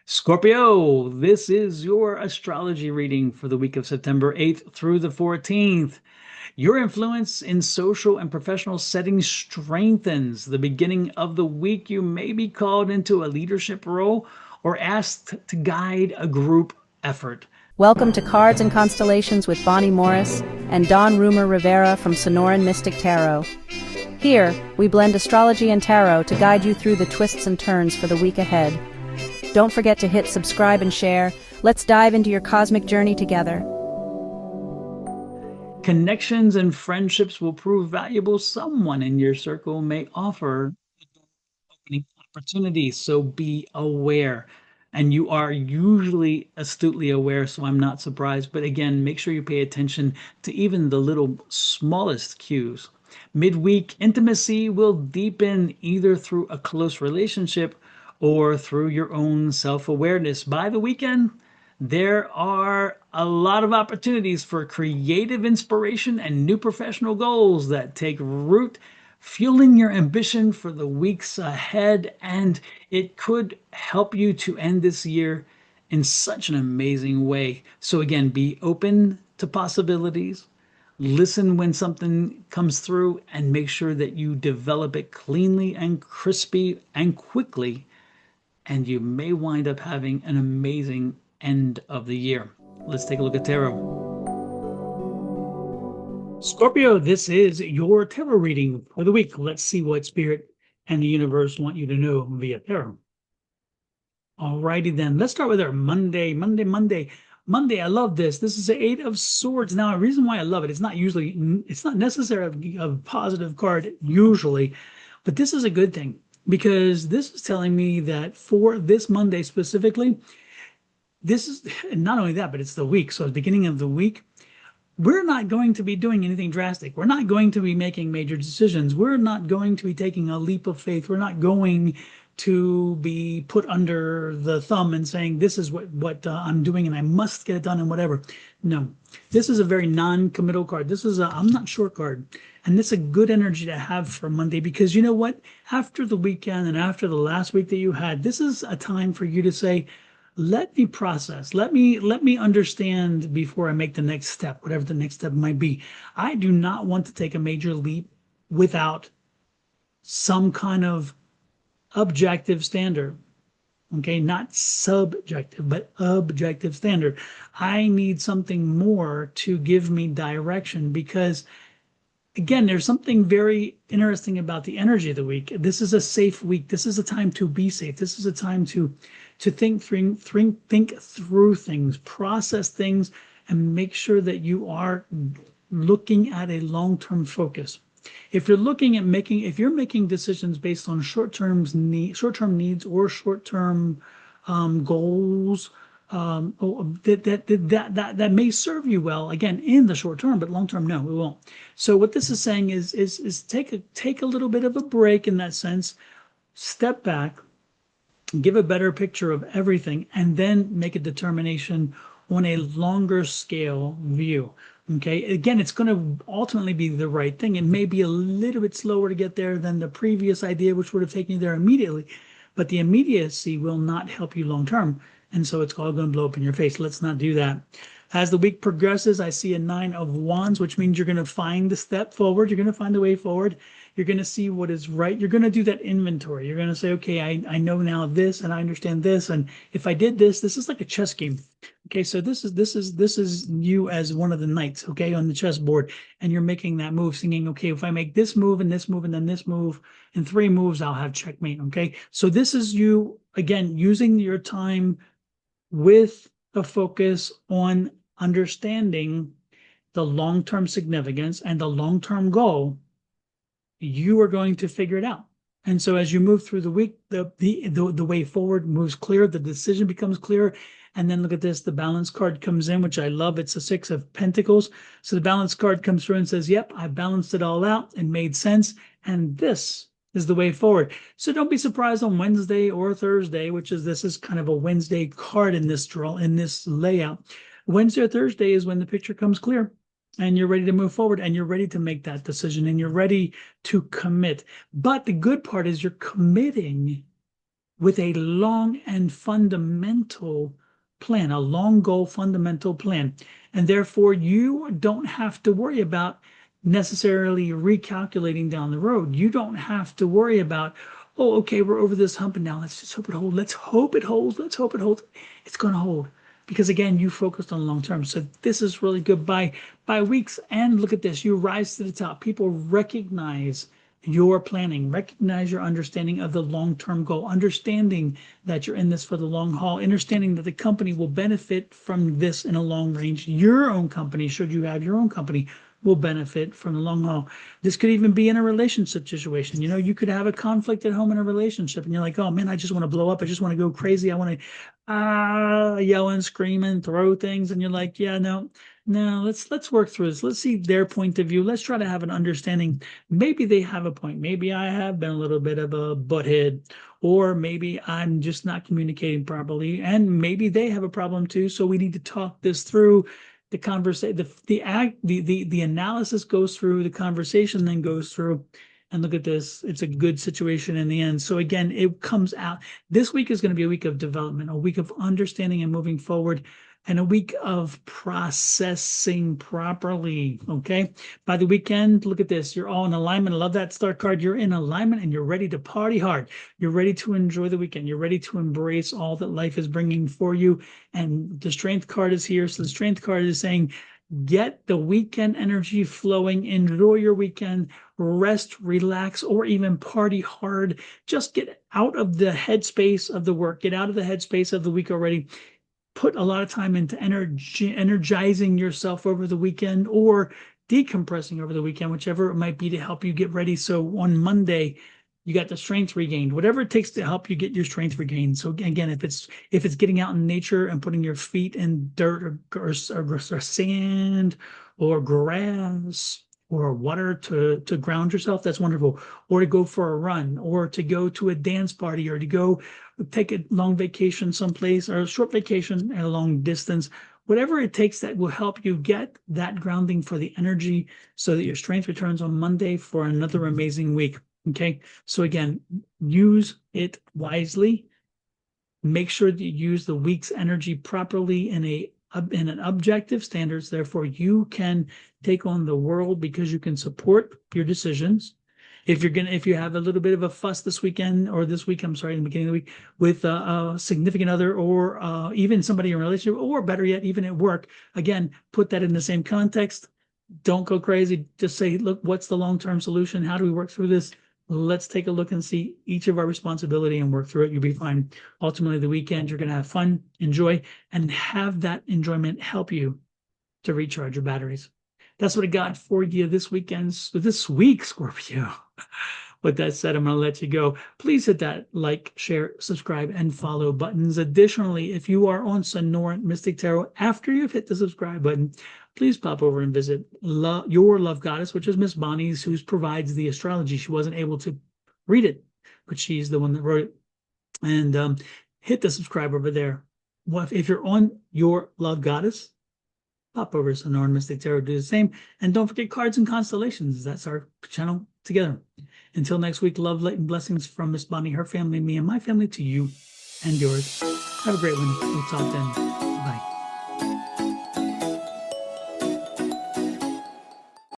Scorpio, this is your astrology reading for the week of September 8th through the 14th. Your influence in social and professional settings strengthens. The beginning of the week, you may be called into a leadership role or asked to guide a group effort. Welcome to Cards and Constellations with Bonnie Morris and Don Rumor Rivera from Sonoran Mystic Tarot. Here, we blend astrology and tarot to guide you through the twists and turns for the week ahead. Don't forget to hit subscribe and share. Let's dive into your cosmic journey together. Connections and friendships will prove valuable. Someone in your circle may offer opening opportunities, so be aware. And you are usually astutely aware, so I'm not surprised. But again, make sure you pay attention to even the little smallest cues. Midweek intimacy will deepen either through a close relationship or through your own self awareness. By the weekend, there are a lot of opportunities for creative inspiration and new professional goals that take root, fueling your ambition for the weeks ahead. And it could help you to end this year in such an amazing way. So, again, be open to possibilities. Listen when something comes through and make sure that you develop it cleanly and crispy and quickly, and you may wind up having an amazing end of the year. Let's take a look at tarot. Scorpio, this is your tarot reading for the week. Let's see what Spirit and the universe want you to know via tarot. Alrighty then, let's start with our Monday. Monday, I love this. This is the Eight of Swords. Now, a reason why I love it, it's not necessarily a positive card usually, but this is a good thing because this is telling me that for this Monday specifically, this is not only that, but it's the week. So at the beginning of the week, we're not going to be doing anything drastic. We're not going to be making major decisions. We're not going to be taking a leap of faith. We're not going to be put under the thumb and saying, this is what I'm doing and I must get it done and whatever. No, this is a very non-committal card. This is a I'm not sure card. And this is a good energy to have for Monday because you know what? After the weekend and after the last week that you had, this is a time for you to say, let me process, let me understand before I make the next step, whatever the next step might be. I do not want to take a major leap without some kind of objective standard. Okay, not subjective, but objective standard. I need something more to give me direction because again, there's something very interesting about the energy of the week. This is a safe week. This is a time to be safe. This is a time to think through things, process things, and make sure that you are looking at a long-term focus. If you're making decisions based on short-term needs or short-term goals, that may serve you well again in the short term, but long term, no, it won't. So what this is saying is take a little bit of a break in that sense, step back, give a better picture of everything, and then make a determination on a longer scale view. Okay, again, it's going to ultimately be the right thing. It may be a little bit slower to get there than the previous idea, which would have taken you there immediately, but the immediacy will not help you long term. And so it's all going to blow up in your face. Let's not do that. As the week progresses, I see a Nine of Wands, which means you're going to find the step forward. You're going to find the way forward. You're going to see what is right. You're going to do that inventory. You're going to say, okay, I know now this, and I understand this. And if I did this is like a chess game. Okay, so this is you as one of the knights, okay, on the chessboard, and you're making that move, thinking, okay, if I make this move and this move and then this move, in 3 moves, I'll have checkmate. Okay, so this is you again using your time with a focus on understanding the long-term significance and the long-term goal. You are going to figure it out. And so as you move through the week, the way forward moves clear, the decision becomes clear. And then look at this, the balance card comes in, which I love. It's a 6 of Pentacles. So the balance card comes through and says, yep, I balanced it all out and made sense. And this is the way forward. So don't be surprised on Wednesday or Thursday, this is kind of a Wednesday card in this draw, in this layout. Wednesday or Thursday is when the picture comes clear and you're ready to move forward and you're ready to make that decision and you're ready to commit. But the good part is you're committing with a long and fundamental plan, a long goal fundamental plan. And therefore, you don't have to worry about necessarily recalculating down the road. You don't have to worry about, oh, okay, we're over this hump and now let's just hope it holds. Let's hope it holds. Let's hope it holds. It's going to hold. Because again, you focused on long term. So this is really good by weeks. And look at this, you rise to the top. People recognize your planning, recognize your understanding of the long-term goal, understanding that you're in this for the long haul, understanding that the company will benefit from this in a long range. Your own company, should you have your own company, will benefit from the long haul. This could even be in a relationship situation. You know, you could have a conflict at home in a relationship and you're like, oh man, I just want to blow up. I just want to go crazy. I want to yell and scream and throw things. And you're like, yeah, no, let's work through this. Let's see their point of view. Let's try to have an understanding. Maybe they have a point. Maybe I have been a little bit of a butthead, or maybe I'm just not communicating properly. And maybe they have a problem too. So we need to talk this through. The conversation, the analysis goes through, the conversation then goes through, and look at this. It's a good situation in the end. So again, it comes out. This week is going to be a week of development, a week of understanding and moving forward, and a week of processing properly. Okay. By the weekend, look at this. You're all in alignment. I love that star card. You're in alignment and you're ready to party hard. You're ready to enjoy the weekend. You're ready to embrace all that life is bringing for you. And the strength card is here. So the strength card is saying, get the weekend energy flowing, enjoy your weekend, rest, relax, or even party hard. Just get out of the headspace of the work, get out of the headspace of the week already. Put a lot of time into energizing yourself over the weekend or decompressing over the weekend, whichever it might be, to help you get ready. So on Monday, you got the strength regained, whatever it takes to help you get your strength regained. So again, if it's getting out in nature and putting your feet in dirt or sand or grass or water to ground yourself, that's wonderful. Or to go for a run, or to go to a dance party, or to go take a long vacation someplace, or a short vacation at a long distance. Whatever it takes that will help you get that grounding for the energy so that your strength returns on Monday for another amazing week. Okay. So again, use it wisely. Make sure that you use the week's energy properly in an objective standards. Therefore, you can take on the world because you can support your decisions. If you have a little bit of a fuss this weekend or this week, I'm sorry, in the beginning of the week, with a significant other or even somebody in a relationship, or better yet, even at work, again, put that in the same context. Don't go crazy. Just say, look, what's the long-term solution? How do we work through this? Let's take a look and see each of our responsibility and work through it. You'll be fine. Ultimately, the weekend, you're going to have fun, enjoy, and have that enjoyment help you to recharge your batteries. That's what I got for you this week, Scorpio. With that said, I'm going to let you go. Please hit that like, share, subscribe, and follow buttons. Additionally, if you are on Sonoran Mystic Tarot, after you've hit the subscribe button, please pop over and visit your love goddess, which is Miss Bonnie's, who provides the astrology. She wasn't able to read it, but she's the one that wrote it. And hit the subscribe over there. Well, if you're on your love goddess, pop over to Sonoran Mystic Tarot, do the same. And don't forget cards and constellations. That's our channel together. Until next week, love, light, and blessings from Miss Bonnie, her family, me, and my family to you and yours. Have a great one. We'll talk then.